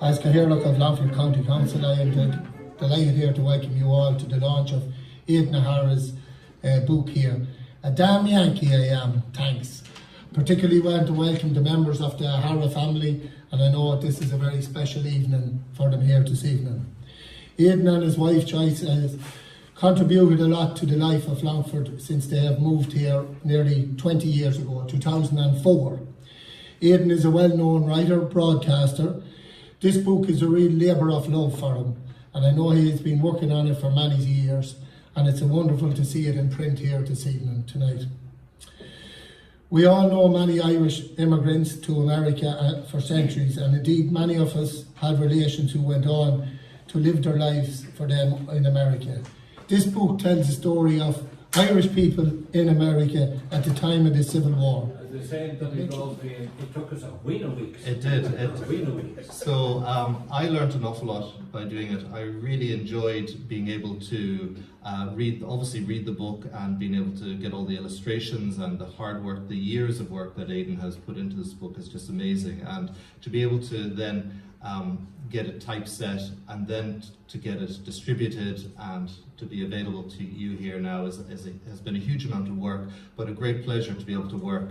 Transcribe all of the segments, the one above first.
As Cathaoirleach of Longford County Council, I am delighted here to welcome you all to the launch of Aidan O'Hara's book here. A Damn Yankee I am, thanks. Particularly want to welcome the members of the O'Hara family, and I know this is a very special evening for them here this evening. Aidan and his wife Joyce has contributed a lot to the life of Longford since they have moved here nearly 20 years ago, 2004. Aidan is a well-known writer, broadcaster. This book is a real labour of love for him, and I know he has been working on it for many years, and it's wonderful to see it in print here this evening, tonight. We all know many Irish immigrants to America for centuries, and indeed many of us have relations who went on to live their lives for them in America. This book tells the story of Irish people in America at the time of the Civil War. The same that involved it took us a wheel of weeks. It did. So I learned an awful lot by doing it. I really enjoyed being able to read the book and being able to get all the illustrations and the hard work, the years of work that Aidan has put into this book is just amazing. And to be able to then get it typeset and then to get it distributed and to be available to you here now has been a huge amount of work, but a great pleasure to be able to work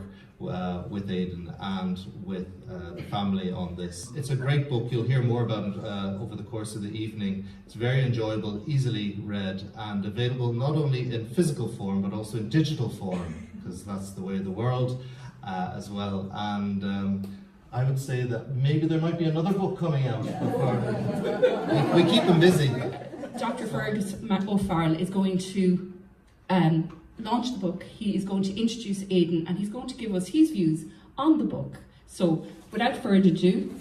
with Aidan and with the family on this. It's a great book. You'll hear more about it over the course of the evening. It's very enjoyable, easily read, and available not only in physical form but also in digital form, because that's the way of the world as well. And I would say that maybe there might be another book coming out before we keep them busy. Dr. Fergus O'Farrell is going to launch the book. He is going to introduce Aidan and he's going to give us his views on the book. So without further ado,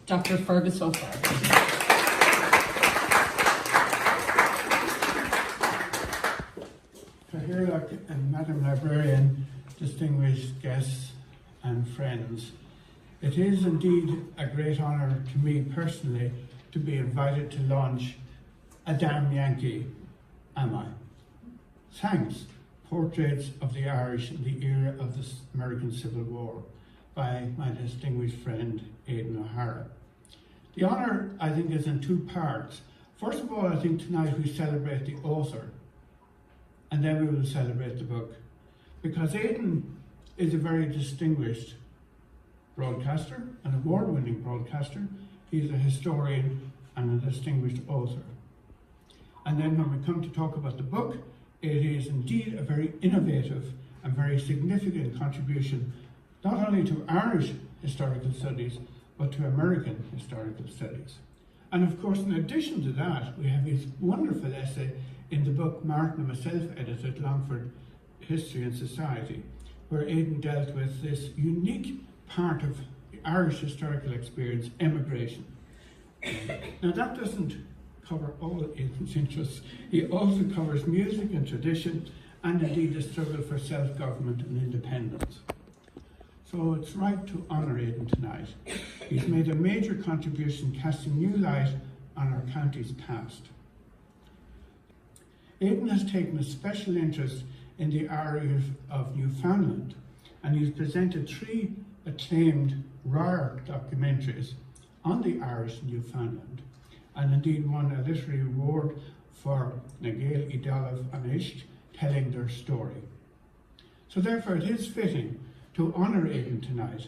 Dr. Fergus O'Farrell. Cathaoirleach and Madam Librarian, distinguished guests and friends, it is indeed a great honour to me personally to be invited to launch A Damn Yankee, Am I? Thanks, Portraits of the Irish in the Era of the American Civil War by my distinguished friend Aidan O'Hara. The honour, I think, is in two parts. First of all, I think tonight we celebrate the author, and then we will celebrate the book, because Aidan is a very distinguished broadcaster, an award-winning broadcaster. He's a historian and a distinguished author. And then when we come to talk about the book, it is indeed a very innovative and very significant contribution, not only to Irish historical studies, but to American historical studies. And of course, in addition to that, we have his wonderful essay in the book Martin and myself edited, Longford History and Society, where Aidan dealt with this unique part of the Irish historical experience, emigration. Now that doesn't cover all Aidan's interests. He also covers music and tradition, and indeed the struggle for self-government and independence. So it's right to honour Aidan tonight. He's made a major contribution casting new light on our county's past. Aidan has taken a special interest in the area of Newfoundland, and he's presented 3 acclaimed rare documentaries on the Irish Newfoundland, and indeed won a literary award for Nagale Idalav Anisht, telling their story. So therefore it is fitting to honour Aidan tonight.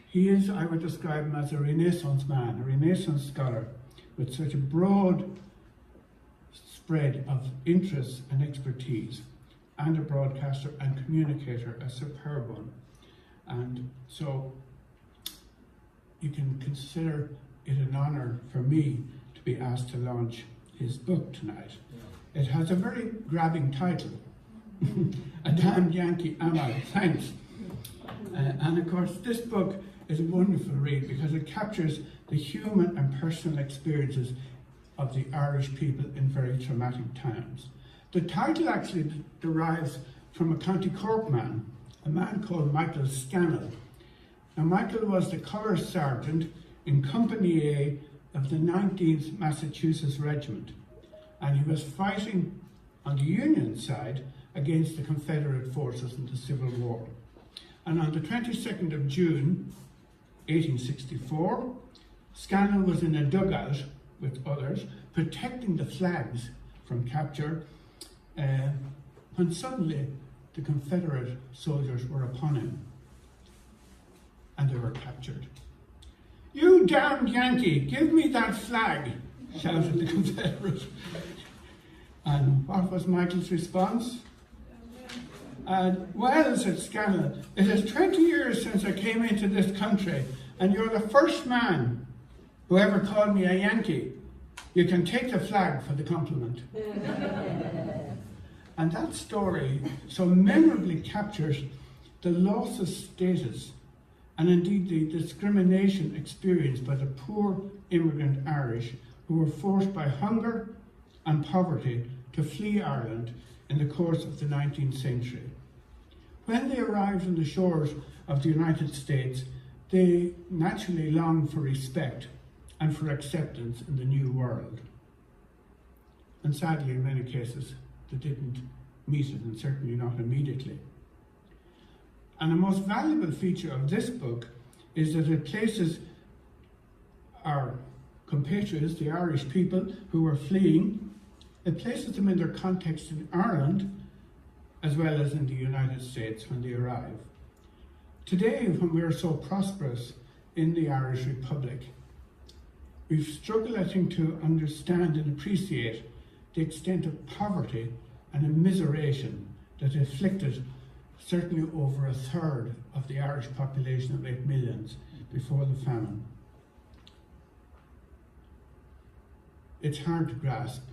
He is, I would describe him as a Renaissance man, a Renaissance scholar, with such a broad spread of interests and expertise, and a broadcaster and communicator, a superb one. And so you can consider it an honour for me to be asked to launch his book tonight. It has a very grabbing title, A Damn Yankee, Am I? Thanks. And of course, this book is a wonderful read because it captures the human and personal experiences of the Irish people in very traumatic times. The title actually derives from a County Cork man, a man called Michael Scannell. Now, Michael was the colour sergeant in Company A of the 19th Massachusetts Regiment, and he was fighting on the Union side against the Confederate forces in the Civil War. And on the 22nd of June, 1864, Scannell was in a dugout with others, protecting the flags from capture, when suddenly the Confederate soldiers were upon him, and they were captured. "You damned Yankee, give me that flag," shouted the Confederate. And what was Michael's response? "Well," said Scannell, "it is 20 years since I came into this country, and you're the first man who ever called me a Yankee. You can take the flag for the compliment." And that story so memorably captures the loss of status and indeed the discrimination experienced by the poor immigrant Irish who were forced by hunger and poverty to flee Ireland in the course of the 19th century. When they arrived on the shores of the United States, they naturally longed for respect and for acceptance in the new world. And sadly, in many cases, they didn't meet it, and certainly not immediately. And the most valuable feature of this book is that it places our compatriots, the Irish people who were fleeing, it places them in their context in Ireland as well as in the United States when they arrive. Today, when we are so prosperous in the Irish Republic, we've struggled, I think, to understand and appreciate the extent of poverty and immiseration that afflicted certainly over a third of the Irish population of 8 million before the famine. It's hard to grasp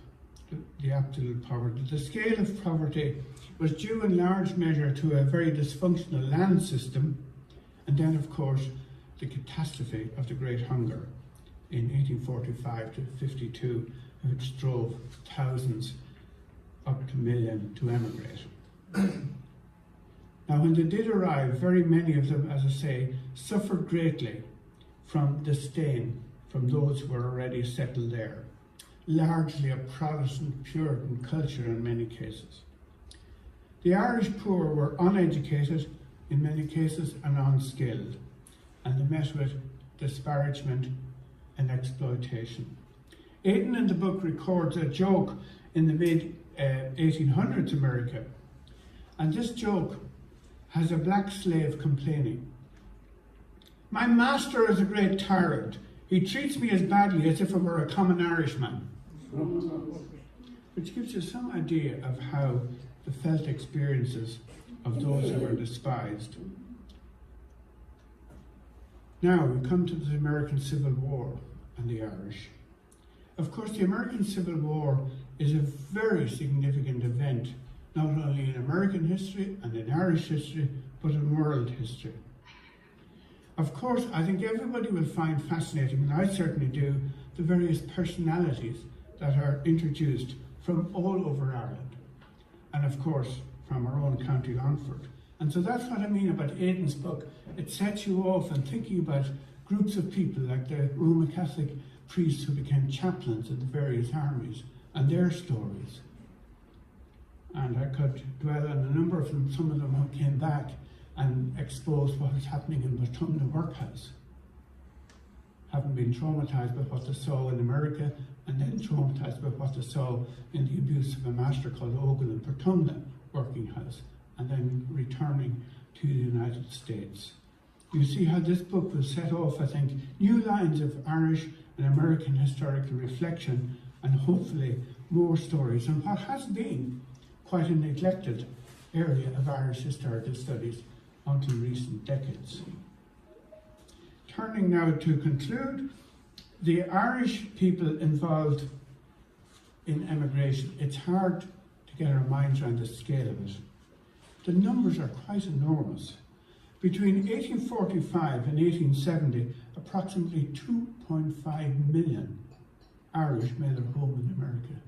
the absolute poverty. The scale of poverty was due in large measure to a very dysfunctional land system, and then, of course, the catastrophe of the Great Hunger in 1845 to 52, which drove thousands up to million to emigrate. Now, when they did arrive, very many of them, as I say, suffered greatly from disdain from those who were already settled there, largely a Protestant Puritan culture in many cases. The Irish poor were uneducated in many cases and unskilled, and they met with disparagement and exploitation. Aidan in the book records a joke in the mid-1800s America, and this joke has a black slave complaining. "My master is a great tyrant. He treats me as badly as if I were a common Irishman." Which gives you some idea of how the felt experiences of those who were despised. Now we come to the American Civil War and the Irish. Of course, the American Civil War is a very significant event, not only in American history and in Irish history, but in world history. Of course, I think everybody will find fascinating, and I certainly do, the various personalities that are introduced from all over Ireland, and of course, from our own county Longford. And so that's what I mean about Aidan's book. It sets you off and thinking about groups of people like the Roman Catholic priests who became chaplains in the various armies and their stories. And I could dwell on a number of them, some of them who came back and exposed what was happening in Matumna workhouse, having been traumatized by what they saw in America and then traumatized by what they saw in the abuse of a master called Ogun in Portumna working house, and then returning to the United States. You see how this book will set off, I think, new lines of Irish and American historical reflection, and hopefully more stories on what has been quite a neglected area of Irish historical studies until recent decades. Turning now to conclude, the Irish people involved in emigration, it's hard to get our minds around the scale of it. The numbers are quite enormous. Between 1845 and 1870, approximately 2.5 million Irish made their home in America.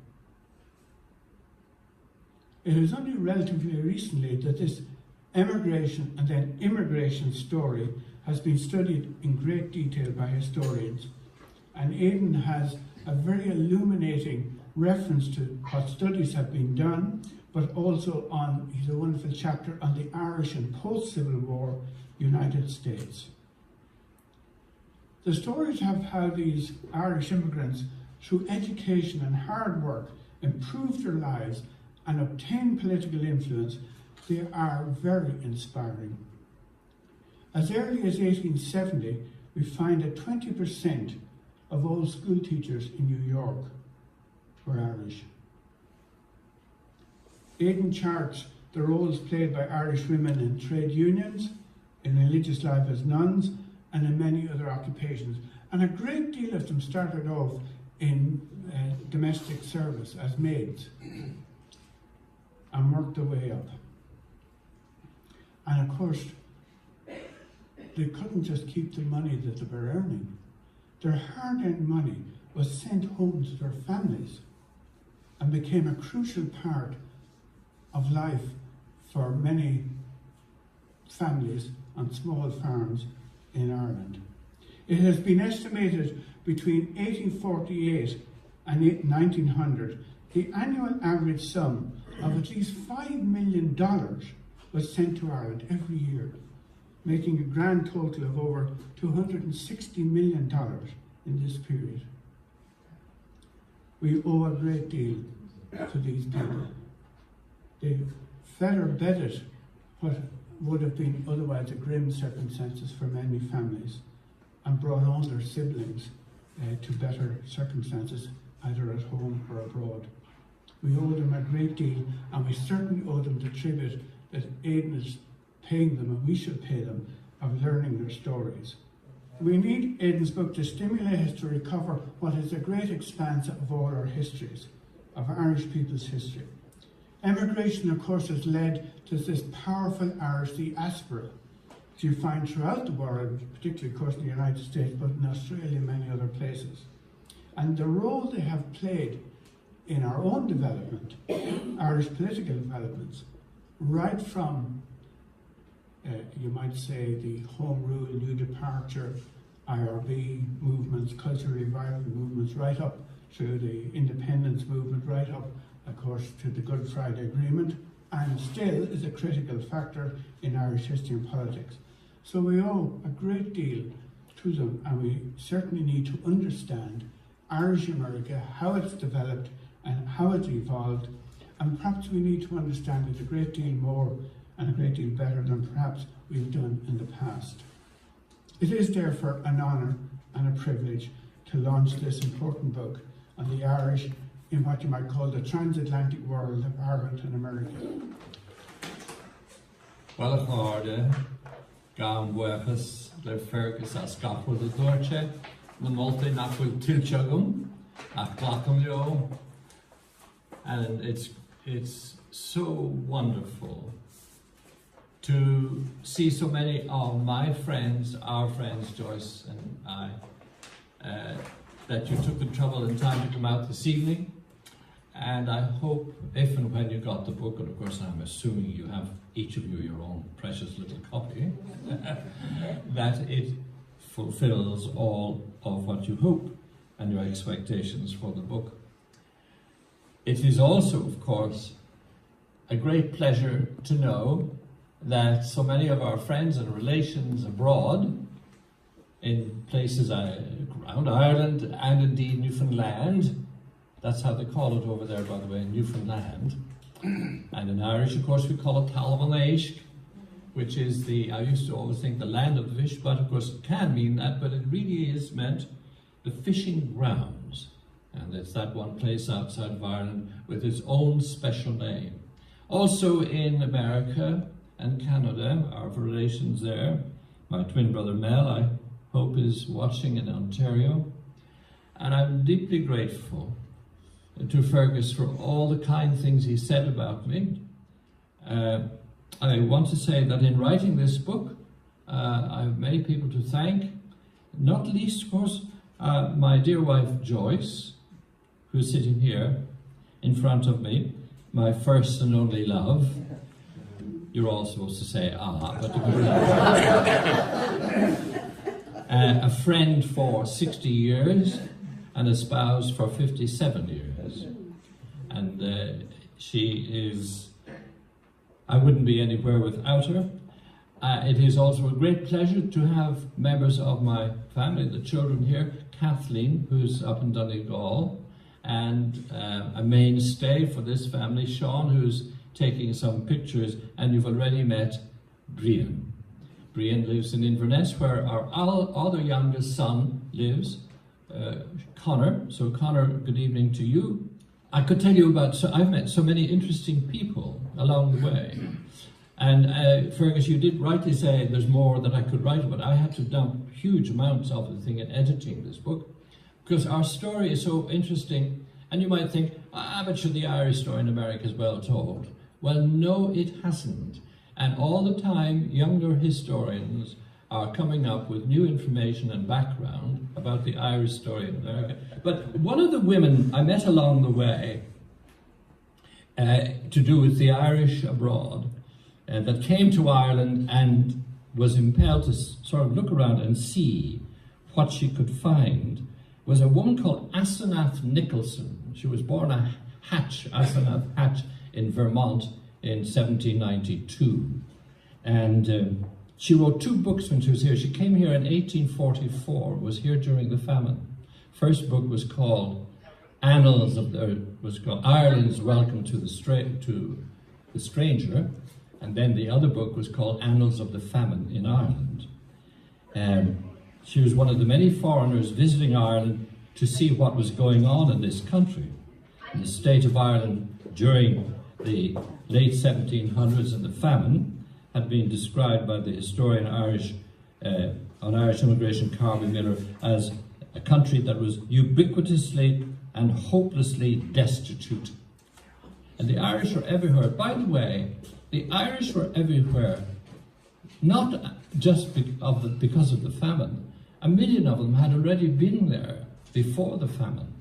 It is only relatively recently that this emigration and then immigration story has been studied in great detail by historians, and Aidan has a very illuminating reference to what studies have been done, but also on, he's a wonderful chapter on the Irish and post-Civil War United States. The stories have how these Irish immigrants, through education and hard work, improved their lives and obtained political influence. They are very inspiring. As early as 1870, we find that 20% of all school teachers in New York were Irish. Aidan charts the roles played by Irish women in trade unions, in religious life as nuns, and in many other occupations. And a great deal of them started off in domestic service as maids and worked their way up. And of course, they couldn't just keep the money that they were earning. Their hard-earned money was sent home to their families and became a crucial part of life for many families on small farms in Ireland. It has been estimated between 1848 and 1900, the annual average sum of at least $5 million was sent to Ireland every year, making a grand total of over $260 million in this period. We owe a great deal to these people. They fed or bedded what would have been otherwise a grim circumstances for many families and brought on their siblings to better circumstances, either at home or abroad. We owe them a great deal, and we certainly owe them the tribute that Aidan is paying them, and we should pay them, of learning their stories. We need Aidan's book to stimulate us to recover what is a great expanse of all our histories, of Irish people's history. Emigration, of course, has led to this powerful Irish diaspora, which you find throughout the world, particularly, of course, in the United States, but in Australia and many other places. And the role they have played in our own development, Irish political developments, right from, you might say, the Home Rule, New Departure, IRB movements, cultural revival movements, right up through the independence movement, right up, of course, to the Good Friday Agreement, and still is a critical factor in Irish history and politics. So we owe a great deal to them, and we certainly need to understand Irish America, how it's developed and how it's evolved, and perhaps we need to understand it a great deal more and a great deal better than perhaps we've done in the past. It is therefore an honour and a privilege to launch this important book on the Irish in what you might call the transatlantic world of Ireland and America. Well, Longford, gan buchas le fergus a scaffold the dorche, the multi napul tilchagum, a clacum leo, and it's so wonderful to see so many of my friends, our friends, Joyce and I, that you took the trouble and time to come out this evening. And I hope, if and when you got the book, and of course I'm assuming you have, each of you, your own precious little copy, that it fulfills all of what you hope and your expectations for the book. It is also, of course, a great pleasure to know that so many of our friends and relations abroad, in places around Ireland and indeed Newfoundland, that's how they call it over there, by the way, Newfoundland. And in Irish, of course, we call it Talmanaish, which is I used to always think the land of the fish, but of course it can mean that, but it really is meant the fishing grounds. And it's that one place outside of Ireland with its own special name. Also in America and Canada, our relations there, my twin brother Mel, I hope, is watching in Ontario. And I'm deeply grateful to Fergus for all the kind things he said about me. I want to say that in writing this book, I have many people to thank, not least, of course, my dear wife Joyce, who's sitting here in front of me, my first and only love. You're all supposed to say, but a friend for 60 years, and a spouse for 57 years. And she is, I wouldn't be anywhere without her. It is also a great pleasure to have members of my family, the children here, Kathleen, who's up in Donegal, and a mainstay for this family, Sean, who's taking some pictures, and you've already met Brian. Brian lives in Inverness, where our other youngest son lives, Connor. So Connor, good evening to you. I could tell you about, so I've met so many interesting people along the way. And Fergus, you did rightly say there's more that I could write about. I had to dump huge amounts of the thing in editing this book, because our story is so interesting. And you might think, but sure, the Irish story in America is well told. Well, no, it hasn't. And all the time, younger historians are coming up with new information and background about the Irish story in America. But one of the women I met along the way, to do with the Irish abroad, that came to Ireland and was impelled to sort of look around and see what she could find, was a woman called Asenath Nicholson. She was born a Hatch, Asenath Hatch, in Vermont in 1792. And she wrote 2 books when she was here. She came here in 1844, was here during the famine. First book was called Ireland's Welcome to the Stranger. And then the other book was called Annals of the Famine in Ireland. She was one of the many foreigners visiting Ireland to see what was going on in this country. In the state of Ireland during the late 1700s, and the famine had been described by the historian on Irish immigration, Carby Miller, as a country that was ubiquitously and hopelessly destitute. And the Irish were everywhere. By the way, the Irish were everywhere, not just because of the famine. 1 million of them had already been there before the famine.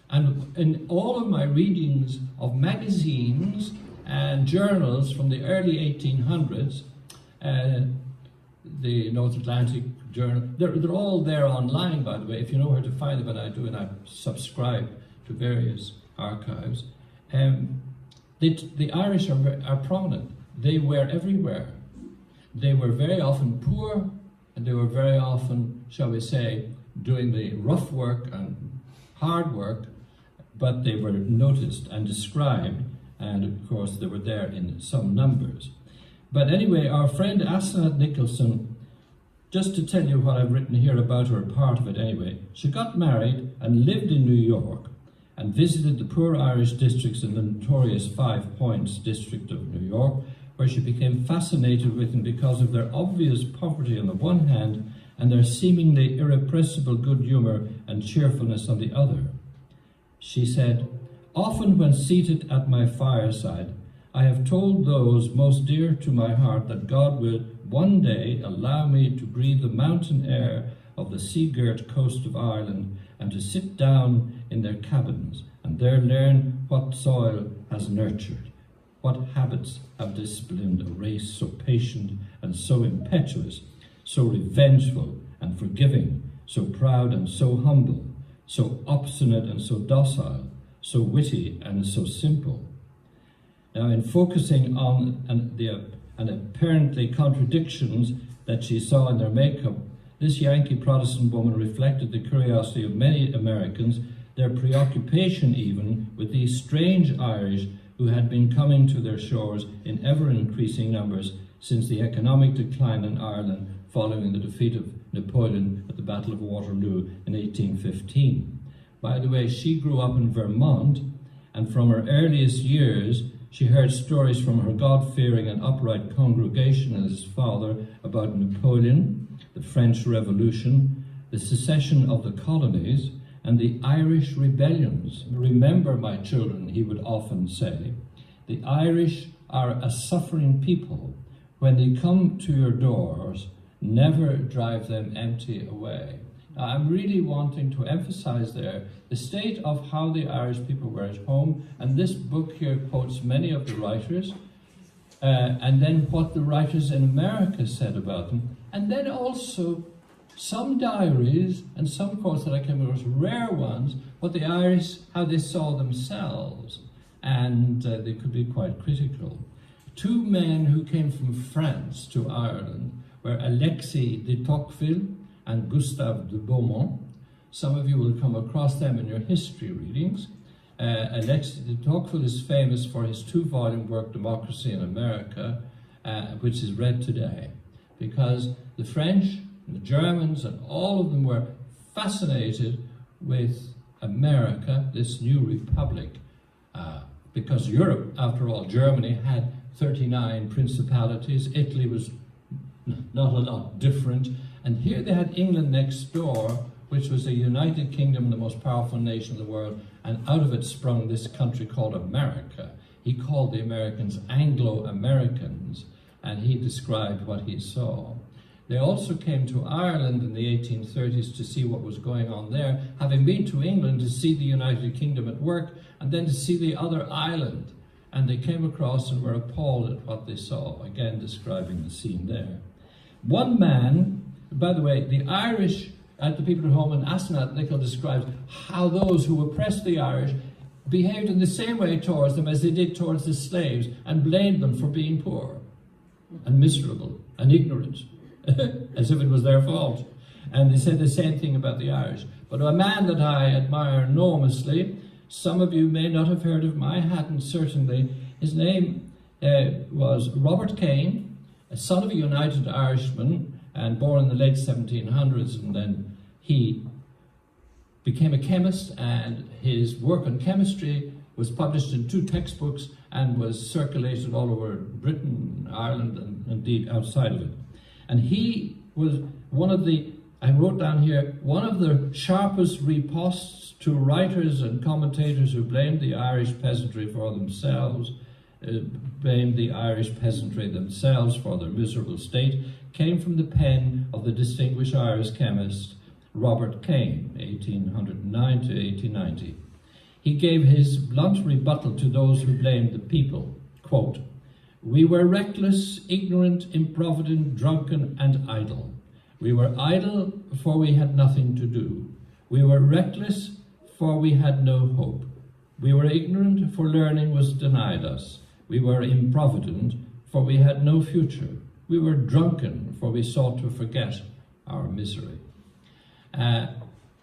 And in all of my readings of magazines and journals from the early 1800s, the North Atlantic Journal, they're all there online, by the way, if you know where to find them, and I do, and I subscribe to various archives. The Irish are prominent. They were everywhere. They were very often poor, and they were very often, shall we say, doing the rough work and hard work, but they were noticed and described, and of course they were there in some numbers. But anyway, our friend Asenath Nicholson, just to tell you what I've written here about her, part of it anyway, she got married and lived in New York and visited the poor Irish districts in the notorious 5 Points district of New York, where she became fascinated with them because of their obvious poverty on the one hand and their seemingly irrepressible good humour and cheerfulness on the other. She said, "Often when seated at my fireside, I have told those most dear to my heart that God will one day allow me to breathe the mountain air of the sea-girt coast of Ireland and to sit down in their cabins and there learn what soil has nurtured, what habits have disciplined a race so patient and so impetuous, so revengeful and forgiving, so proud and so humble, so obstinate and so docile, so witty and so simple." Now, in focusing on the apparently contradictions that she saw in their makeup, this Yankee Protestant woman reflected the curiosity of many Americans, their preoccupation even with these strange Irish who had been coming to their shores in ever-increasing numbers since the economic decline in Ireland following the defeat of Napoleon at the Battle of Waterloo in 1815. By the way, she grew up in Vermont, and from her earliest years, she heard stories from her God-fearing and upright congregation and his father about Napoleon, the French Revolution, the secession of the colonies, and the Irish rebellions. "Remember, my children," he would often say, "the Irish are a suffering people. When they come to your doors, never drive them empty away." Now, I'm really wanting to emphasize there the state of how the Irish people were at home, and this book here quotes many of the writers, and then what the writers in America said about them, and then also some diaries and some quotes that I came across, rare ones, what the Irish, how they saw themselves, and they could be quite critical. Two men who came from France to Ireland were Alexis de Tocqueville and Gustave de Beaumont. Some of you will come across them in your history readings. Alexis de Tocqueville is famous for his 2-volume work, Democracy in America, which is read today, because the French and the Germans and all of them were fascinated with America, this new republic, because Europe, after all, Germany had 39 principalities, Italy was not a lot different, and here they had England next door, which was a united kingdom, the most powerful nation in the world, and out of it sprung this country called America. He called the Americans Anglo-Americans, and he described what he saw. They also came to Ireland in the 1830s to see what was going on there, having been to England to see the United Kingdom at work, and then to see the other island. And they came across and were appalled at what they saw, again describing the scene there. One man, by the way, the Irish, the people at home in Asenath, Nicholl describes how those who oppressed the Irish behaved in the same way towards them as they did towards the slaves, and blamed them for being poor and miserable and ignorant, as if it was their fault. And they said the same thing about the Irish. But a man that I admire enormously, some of you may not have heard of him, I hadn't certainly. His name was Robert Kane, a son of a United Irishman, and born in the late 1700s, and then he became a chemist, and his work on chemistry was published in 2 textbooks and was circulated all over Britain, Ireland, and indeed outside of it. And he was one of the, I wrote down here, one of the sharpest ripostes to writers and commentators who blamed the Irish peasantry for themselves, blamed the Irish peasantry themselves for their miserable state, came from the pen of the distinguished Irish chemist Robert Kane, 1809 to 1890. He gave his blunt rebuttal to those who blamed the people, quote, "We were reckless, ignorant, improvident, drunken, and idle. We were idle, for we had nothing to do. We were reckless, for we had no hope. We were ignorant, for learning was denied us. We were improvident, for we had no future. We were drunken, for we sought to forget our misery."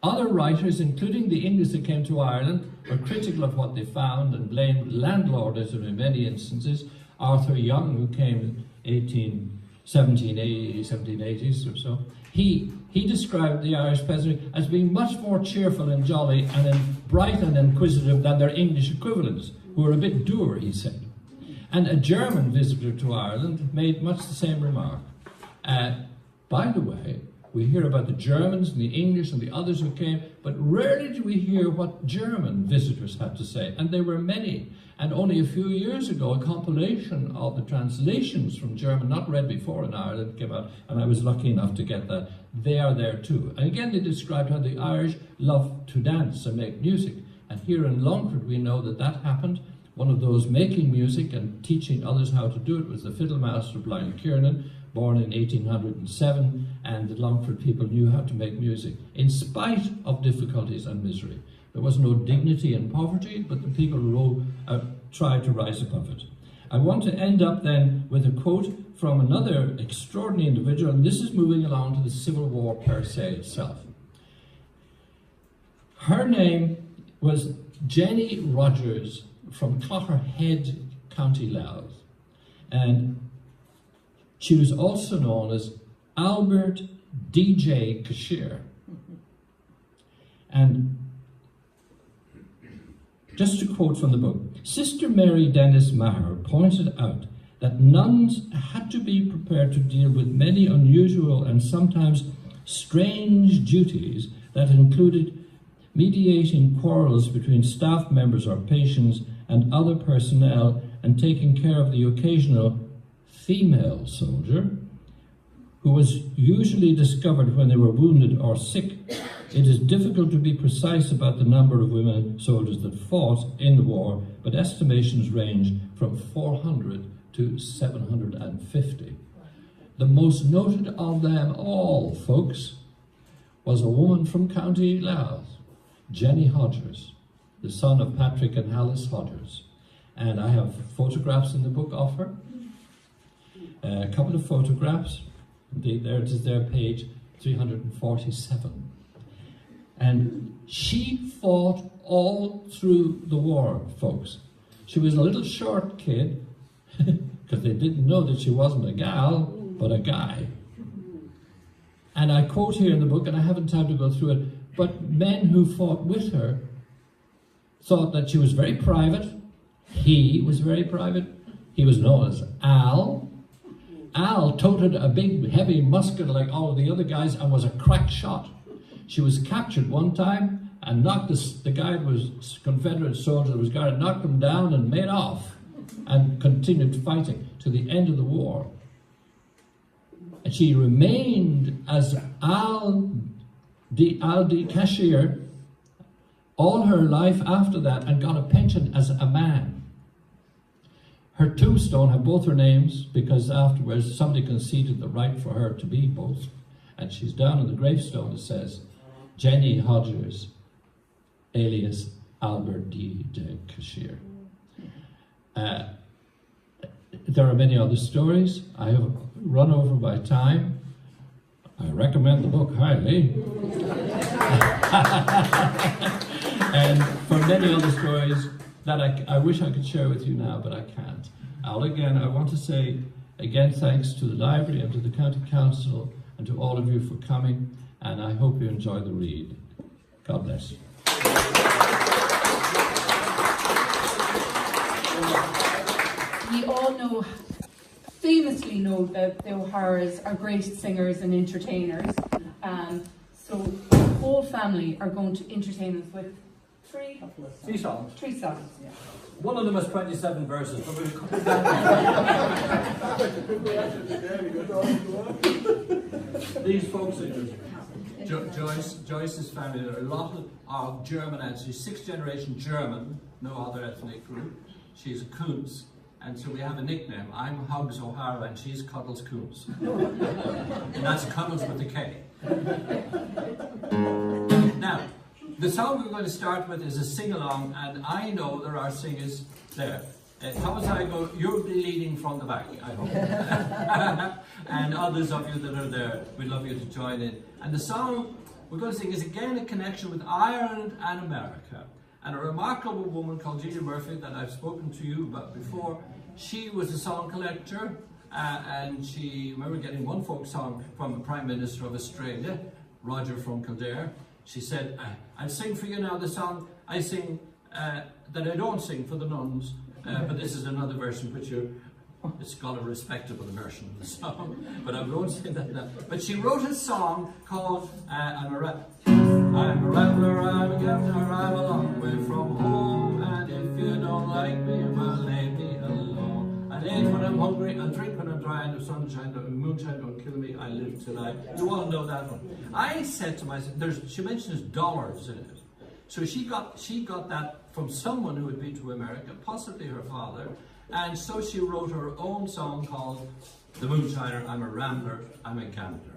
Other writers, including the English that came to Ireland, were critical of what they found and blamed landlordism in many instances. Arthur Young, who came in 1780s or so, he described the Irish peasantry as being much more cheerful and jolly and bright and inquisitive than their English equivalents, who were a bit dour, he said. And a German visitor to Ireland made much the same remark. By the way, we hear about the Germans and the English and the others who came, but rarely do we hear what German visitors had to say, and there were many. And only a few years ago, a compilation of the translations from German, not read before in Ireland, came out, and I was lucky enough to get that. They are there too. And again, they described how the Irish love to dance and make music. And here in Longford, we know that that happened. One of those making music and teaching others how to do it was the fiddle master Blind Kiernan, born in 1807, and the Longford people knew how to make music, in spite of difficulties and misery. There was no dignity in poverty, but the people tried to rise above it. I want to end up then with a quote from another extraordinary individual, and this is moving along to the Civil War per se itself. Her name was Jenny Rogers from Clotterhead, County Louth, and she was also known as Albert DJ Cashier. And just to quote from the book, Sister Mary Dennis Maher pointed out that nuns had to be prepared to deal with many unusual and sometimes strange duties that included mediating quarrels between staff members or patients and other personnel, and taking care of the occasional female soldier who was usually discovered when they were wounded or sick. It is difficult to be precise about the number of women soldiers that fought in the war, but estimations range from 400 to 750. The most noted of them all, folks, was a woman from County Louth, Jenny Hodgers, the son of Patrick and Alice Hodgers. And I have photographs in the book of her. A couple of photographs. There it is there, page 347. And she fought all through the war, folks. She was a little short kid, because they didn't know that she wasn't a gal, but a guy. And I quote here in the book, and I haven't time to go through it, but men who fought with her thought that she was very private. He was very private. He was known as Al. Al toted a big, heavy musket like all of the other guys and was a crack shot. She was captured one time and knocked the guy who was Confederate soldier that was guarded, knocked him down and made off and continued fighting to the end of the war. And she remained as Al the cashier all her life after that and got a pension as a man. Her tombstone had both her names because afterwards somebody conceded the right for her to be both. And she's down on the gravestone, it says, Jenny Hodgers, alias Albert D. de Cashier. There are many other stories. I have run over by time. I recommend the book highly. And for many other stories that I wish I could share with you now, but I can't. I want to say again thanks to the library and to the County Council and to all of you for coming, and I hope you enjoy the read. God bless. We all famously know that the O'Haras are great singers and entertainers. So the whole family are going to entertain us with three songs. Yeah. One of them has 27 verses, but we'll cut it down. These folks are Joyce's family. There are a lot of German ancestry, 6th generation German, no other ethnic group. She's a Kuntz, and so we have a nickname. I'm Hugs O'Hara and she's Cuddles Kuntz. And that's Cuddles with a K. Now, the song we're going to start with is a sing-along, and I know there are singers there. Thomas I go, you're leading from the back, I hope. And others of you that are there, we'd love you to join in. And the song we're going to sing is again a connection with Ireland and America. And a remarkable woman called Gillian Murphy that I've spoken to you about before. She was a song collector, and she remember getting one folk song from the Prime Minister of Australia, Roger from Kildare. She said, I'll sing for you now the song I sing that I don't sing for the nuns, but this is another version which it's got a respectable version of the song, but I won't sing that now. But she wrote a song called I'm a rambler, I'm a gambler, I'm a long way from home, and if you don't like me, well, leave me alone. I eat when I'm hungry, I drink when I'm dry, and the sunshine, the moonshine don't kill me, I live till I... You all know that one. I said to myself, she mentions dollars in it. So she got that from someone who had been to America, possibly her father, and so she wrote her own song called The Moonshiner, I'm a Rambler, I'm a Gambler.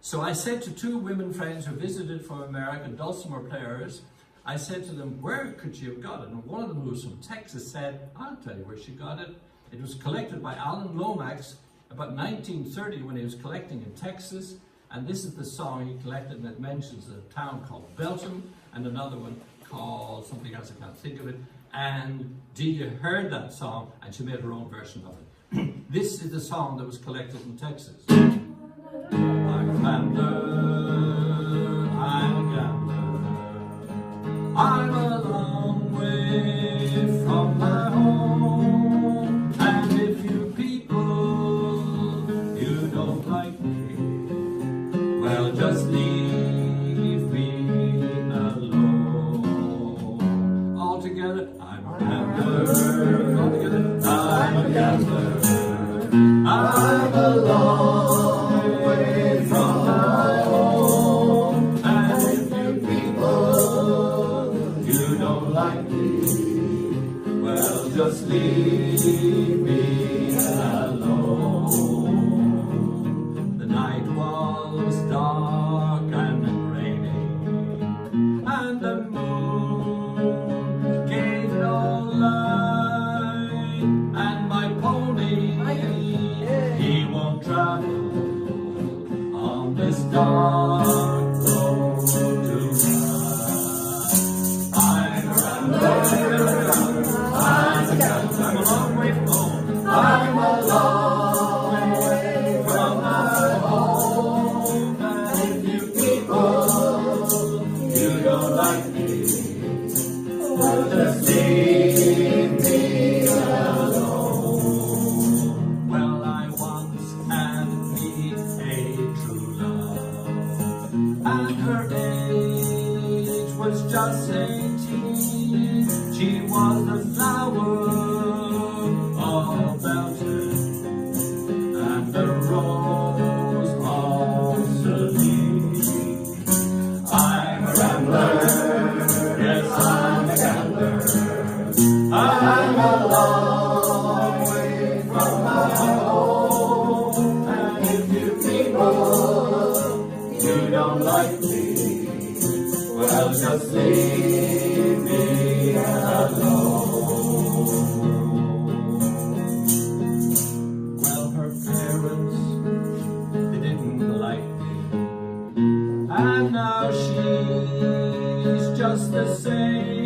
So I said to two women friends who visited from America, dulcimer players, I said to them, where could she have got it? And one of them, who was from Texas, said, I'll tell you where she got it. It was collected by Alan Lomax about 1930 when he was collecting in Texas. And this is the song he collected, and it mentions a town called Belton and another one called something else, I can't think of it. And Delia heard that song and she made her own version of it. This is the song that was collected in Texas. I'm a gambler, I'm a gambler, I'm a long way from my home, and if you people, you don't like me, well, just leave me alone. All together, I'm a gambler, all together, I'm a gambler, I'm a long way from home, and if you people, you don't like me, well, just leave me alone. The night was dark and raining, and the moon gave no light. just leave me alone. Well, I once had me a true love, and her age was just 18. She was the flower of Belgium and the rose of Celine. I'm a rambler, yes, I'm a gambler. I'm a long way from my home, and if you people, you don't like me, well, just leave me alone. Well, her parents, they didn't like me, and now she's just the same.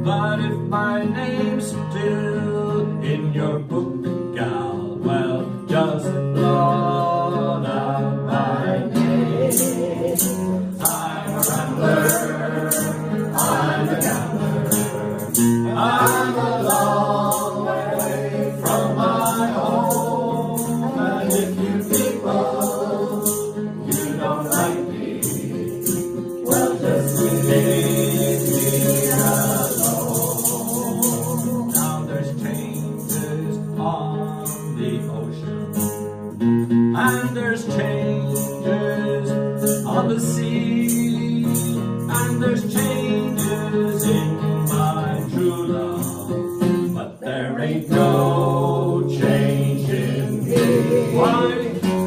But if my name's still in your book, gal, well, just blot out my name. I'm a rambler, I'm a gambler, I'm a long way from my home, and if you people, you don't like me, well, just leave me alone. Now there's changes on the ocean, and there's changes on the sea, and there's changes in my true love, but there ain't no change in me. Why?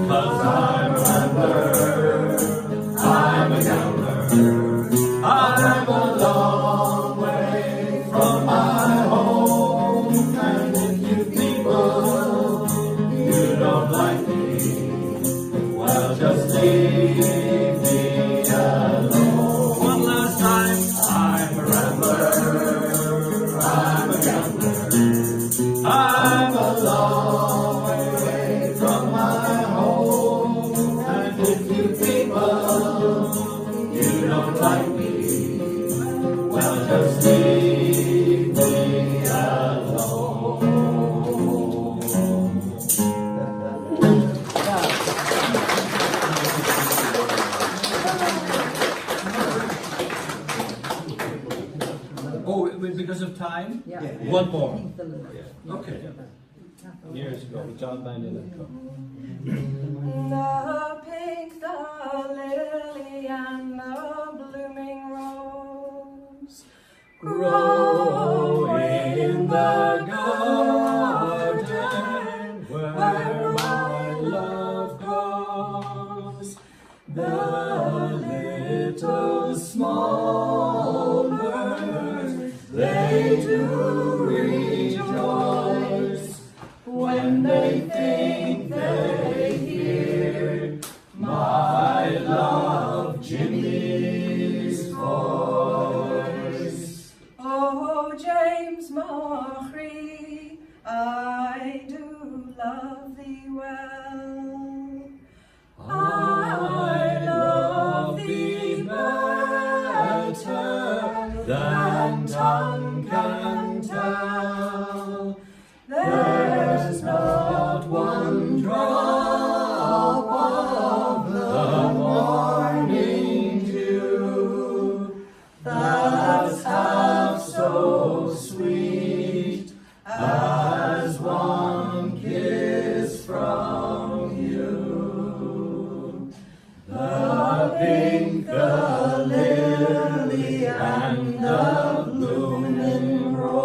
'Cause I'm a rambler, I'm a gambler, I'm a long way from my home, and if you people, you don't like me, well, just leave me alone. One last time, I'm a rambler, I'm a gambler, I'm a long way from my home, and if you people, you don't like me, well, just leave me alone. Oh, because of time? Yeah. One more. Okay. Years ago, John Bannon. The pink, the lily, and the blooming rose grow in the garden where my love goes. The little small birds, they do rejoice when they think they hear my love Jimmy's voice. Oh, James Mockery, I do love thee well. I love thee better than tongue can tell. There's not one drop of the morning dew that's half so sweet as one kiss from you. The pink, the lily, and the blooming rose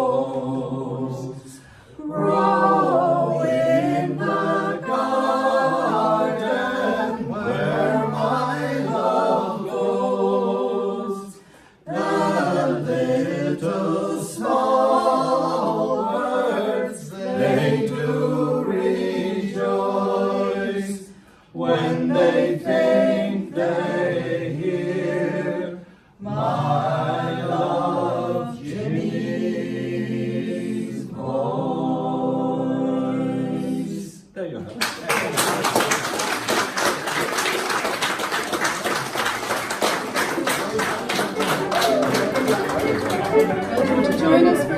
Welcome to join us for